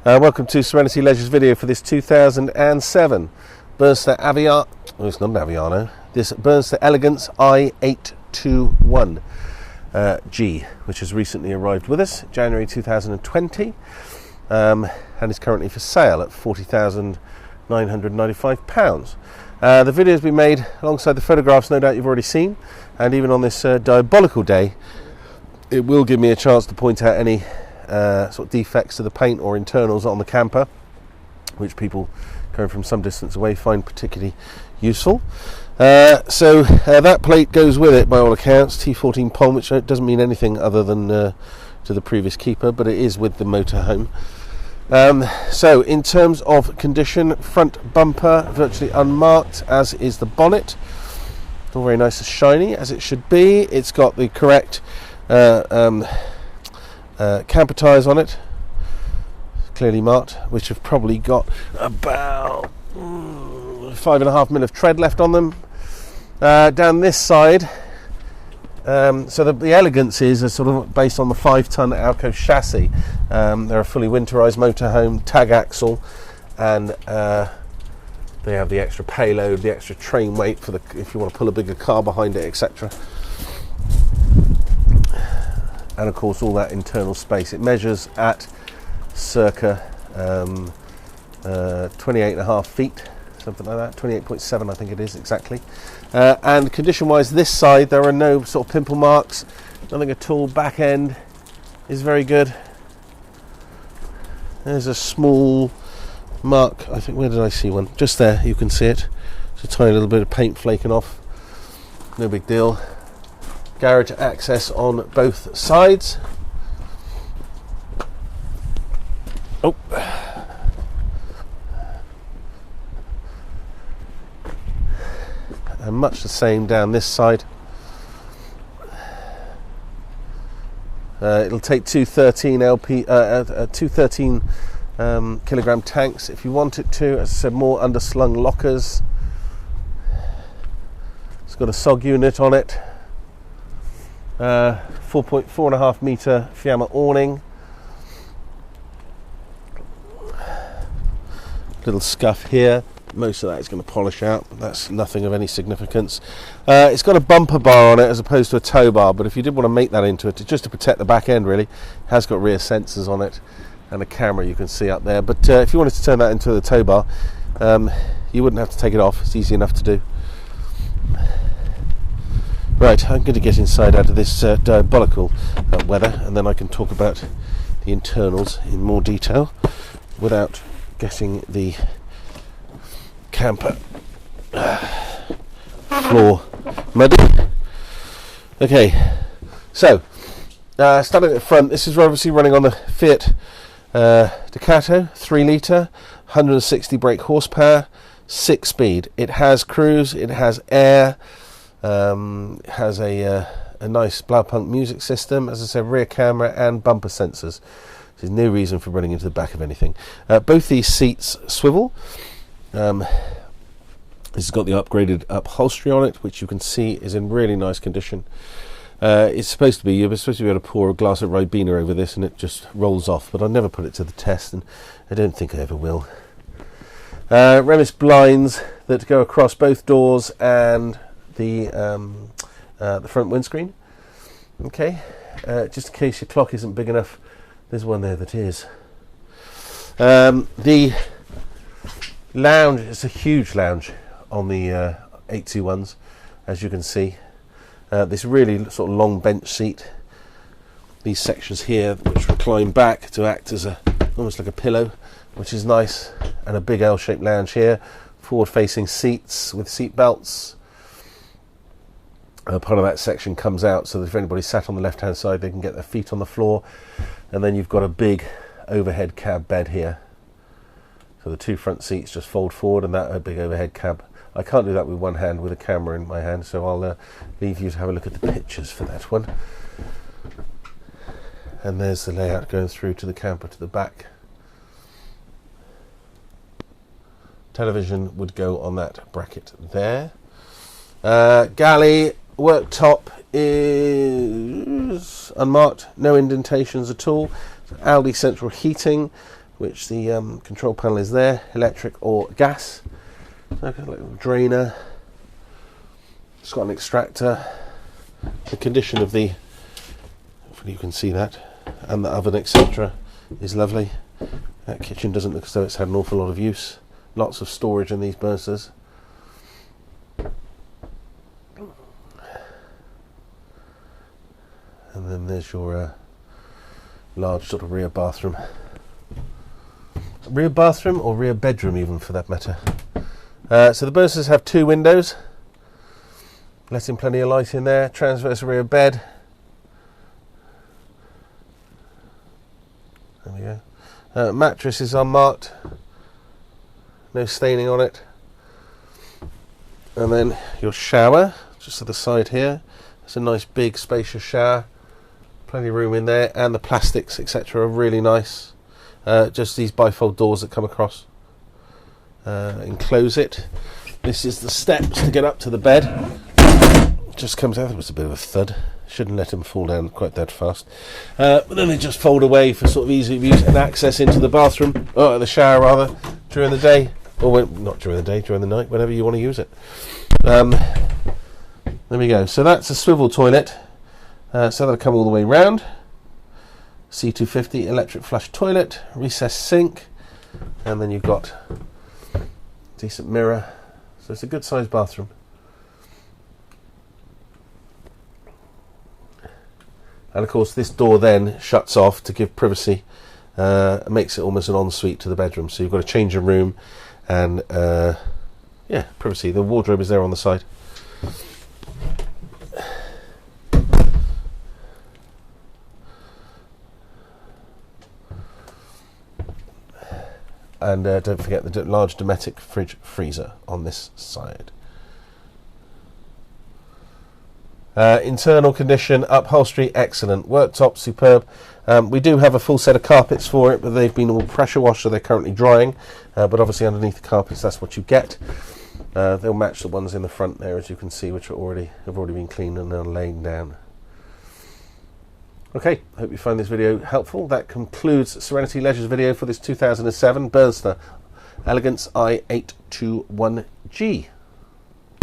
Welcome to Serenity Leisure's video for this 2007 Burstner Aviano. Oh, it's not an Aviano. This Burstner Elegance i821G, which has recently arrived with us, January 2020, and is currently for sale at £40,995. The video has been made alongside the photographs, no doubt you've already seen, and even on this diabolical day, it will give me a chance to point out any sort of defects to the paint or internals on the camper, which people going from some distance away find particularly useful. So that plate goes with it by all accounts, T14 Pom, which doesn't mean anything other than to the previous keeper, but it is with the motorhome. So in terms of condition, front bumper virtually unmarked, as is the bonnet, all very nice and shiny as it should be. It's got the correct camper tyres on it, clearly marked, which have probably got about 5.5 of tread left on them. Down this side, so the Elegance is sort of based on the 5-ton Alco chassis. They're a fully winterized motorhome, tag axle, and they have the extra payload, the extra train weight for if you want to pull a bigger car behind it, etc. And of course all that internal space. It measures at circa 28.5 feet, something like that, 28.7 I think it is exactly. And condition wise, this side there are no sort of pimple marks, nothing at all. Back end is very good. There's a small mark, I think, where did I see one? Just there, you can see it. It's a tiny little bit of paint flaking off, no big deal. Garage access on both sides. Oh, and much the same down this side. It'll take two 13 kilogram tanks if you want it to. As I said, more underslung lockers. It's got a SOG unit on it. 4.5 metre Fiat awning. Little scuff here. Most of that is going to polish out. That's nothing of any significance. It's got a bumper bar on it as opposed to a tow bar, but if you did want to make that into it, just to protect the back end really, it has got rear sensors on it and a camera you can see up there. But if you wanted to turn that into a tow bar, you wouldn't have to take it off. It's easy enough to do. Right, I'm going to get inside out of this diabolical weather, and then I can talk about the internals in more detail without getting the camper floor muddy. Okay, so starting at the front, this is obviously running on the Fiat Ducato, 3 litre, 160 brake horsepower, 6-speed. It has cruise, it has air. Has a nice Blaupunk music system, as I said, rear camera and bumper sensors. There's no reason for running into the back of anything. Both these seats swivel. This has got the upgraded upholstery on it, which you can see is in really nice condition. You're supposed to be able to pour a glass of Ribena over this and it just rolls off, but I never put it to the test, and I don't think I ever will. Remis blinds that go across both doors and the front windscreen. Okay, just in case your clock isn't big enough, there's one there that is. The lounge is a huge lounge on the 821s, as you can see. This really sort of long bench seat. These sections here, which recline back to act as almost like a pillow, which is nice, and a big L-shaped lounge here. Forward-facing seats with seat belts. Part of that section comes out so that if anybody sat on the left hand side, they can get their feet on the floor. And then you've got a big overhead cab bed here, so the 2 front seats just fold forward, and that big overhead cab. I can't do that with one hand with a camera in my hand, so I'll leave you to have a look at the pictures for that one. And there's the layout going through to the camper to the back. Television would go on that bracket there. Galley worktop is unmarked, no indentations at all. Aldi central heating, which the control panel is there, electric or gas. Like a little drainer. It's got an extractor. The condition of the, hopefully you can see that, and the oven, etc., is lovely. That kitchen doesn't look as though it's had an awful lot of use. Lots of storage in these Burstners. And then there's your large sort of rear bathroom. Rear bathroom or rear bedroom even, for that matter. So the Burstners have 2 windows, letting plenty of light in there. Transverse rear bed. There we go. Mattress is unmarked, no staining on it. And then your shower, just to the side here. It's a nice big spacious shower, plenty of room in there, and the plastics etc. are really nice. Just these bifold doors that come across enclose it. This is the steps to get up to the bed. Just comes out. It was a bit of a thud. Shouldn't let them fall down quite that fast. But then they just fold away for sort of easy use and access into the bathroom, or the shower rather, during the day, or not during the day, during the night, whenever you want to use it. There we go. So that's a swivel toilet. So that'll come all the way round. C250 electric flush toilet, recessed sink, and then you've got a decent mirror. So it's a good sized bathroom. And of course this door then shuts off to give privacy. It makes it almost an ensuite to the bedroom. So you've got a change of room and yeah, privacy. The wardrobe is there on the side. And don't forget the large Dometic fridge freezer on this side. Internal condition, upholstery excellent, worktop superb. We do have a full set of carpets for it, but they've been all pressure washed, so they're currently drying. But obviously underneath the carpets, that's what you get. They'll match the ones in the front there, as you can see, which are have already been cleaned and are laying down. Okay, hope you find this video helpful. That concludes Serenity Leisure's video for this 2007 Burstner Elegance i821G.